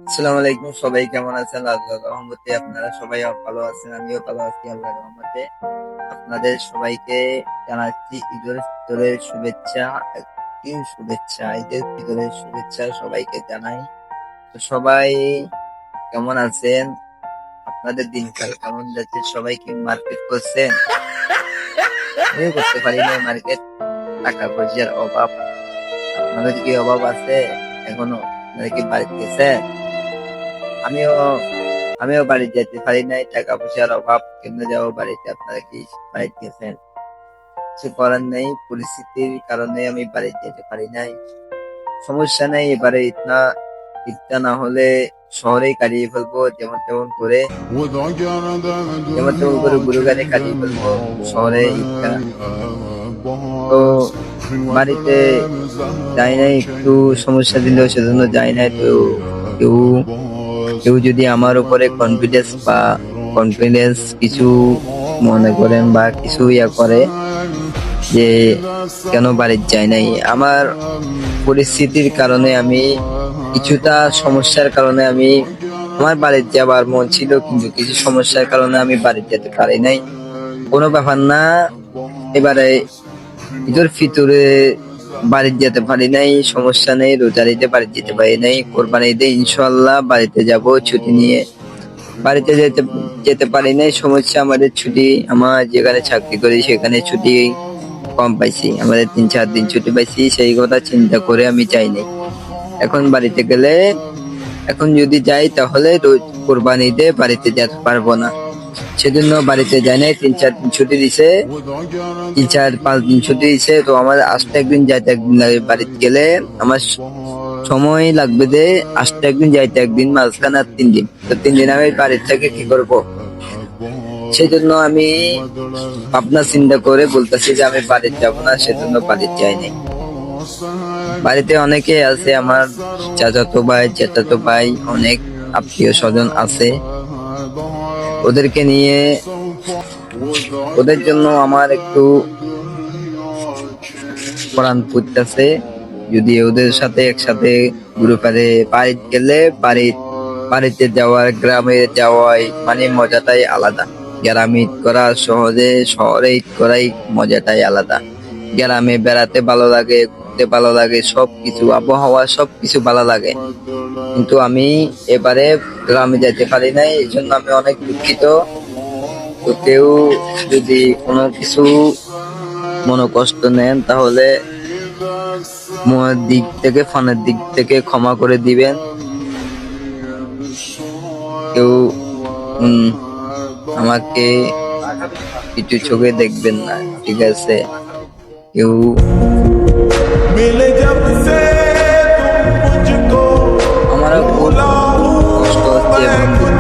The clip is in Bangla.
আসসালামু আলাইকুম, সবাই কেমন আছেন? আল্লাহর রহমতে আপনারা সবাই ভালো আছেন, আমিও ভালো আছি আল্লাহর রহমতে। আপনাদের সবাইকে জানাচ্ছি ঈদুল ফিতরের শুভেচ্ছা। ঈদের ফিতরের শুভেচ্ছা সবাইকে জানাই। তো সবাই কেমন আছেন? আপনাদের দিনকাল কেমন যাচ্ছে? সবাই কি মার্কেট করছেন? আমিও করতে পারি না মার্কেট, টাকা পয়সার অভাব। আপনাদের কি অভাব আছে এখনো? আপনারা কি বাড়িতে গেছেন? আমিও আমিও বাড়ি যেতে পারি নাই, টাকা পয়সার অভাব। কেমনে যাবো বাড়িতে? আপনারা কি বাড়িতে গেছেন? কিছু করার নেই, পরিস্থিতির কারণে আমি বাড়ি যেতে পারি নাই। সমস্যা নেই, এবারে ইটটা না হলে শহরেই কাটিয়ে ফেলবো, যেমন তেমন করে গুরু গানে কাটিয়ে ফেলবো শহরে ঈদটা। তো বাড়িতে যাই নাই, একটু সমস্যা দিল সেজন্য যাই নাই। তো কেউ কেউ যদি আমার উপরে কনফিডেন্স কিছু মনে করেন বা কিছু করে যে কেন বাড়িতে যাই নাই, আমার পরিস্থিতির কারণে, আমি কিছুটা সমস্যার কারণে আমার বাড়িতে যাবার মন ছিল, কিন্তু কিছু সমস্যার কারণে আমি বাড়িতে যেতে পারি নাই। কোনো ব্যাপার না, এবারে ঈদুল ফিতরে বাড়িতে যেতে পারি নাই, সমস্যা নেই। রোজার ঈদে বাড়িতে যেতে পারি নাই, কোরবানি ঈদে ইনশাআল্লাহ বাড়িতে যাব ছুটি নিয়ে। বাড়িতে যেতে যেতে পারি নাই, সমস্যা আমাদের ছুটি, আমার যেখানে চাকরি করি সেখানে ছুটি কম পাইছি, আমাদের 3-4 দিন ছুটি পাইছি, সেই কথা চিন্তা করে আমি যাইনি। এখন বাড়িতে গেলে, এখন যদি যাই তাহলে কোরবানি ঈদে বাড়িতে যেতে পারবো না, সেজন্য বাড়িতে যাই নাই। 3-4 দিন ছুটি দিছে, 3-4-5 দিন ছুটি দিছে। তো আমার আসতে একদিন যাইতে একদিন লাগে। বাড়িতে গেলে আমার সময় লাগবে যে আসতে একদিন যাইতে একদিন, মাঝখানে আর 3 দিন। তো 3 দিন আমি বাড়ির থেকে কি করব? সেই জন্য আমি ভাবনা চিন্তা করে বলতেছি যে আমি বাড়িতে যাব না, সেজন্য বাড়িতে যাই নাই। বাড়িতে অনেকে আছে, আমার চাচাতো ভাই, চেচাতো ভাই, অনেক আত্মীয় স্বজন আছে। ওদেরকে নিয়ে, ওদের জন্য আমার একটু প্রাণ করতেছে, যদি ওদের সাথে একসাথে ঘুরে পারে। বাড়িতে গেলে বাড়িতে যাওয়ার, গ্রামে যাওয়ায় মানে মজাটাই আলাদা। গ্রামে ঈদ করা সহজে, শহরে ঈদ করাই মজাটাই আলাদা। গ্রামে বেড়াতে ভালো লাগে, ঘুরতে ভালো লাগে, সবকিছু আবহাওয়া সবকিছু ভালো লাগে, কিন্তু আমি এবারে গ্রামে যেতে পারি নাই, এই জন্য আমি অনেক দুঃখিত। তো কেউ যদি কোনো কিছু মনোকষ্ট নেন তাহলে মনের দিক থেকে, ফোনের দিক থেকে ক্ষমা করে দিবেন। কেউ আমাকে কিছু চোখে দেখবেন না, ঠিক আছে? কেউ আমারও খুব কষ্ট হচ্ছে এবং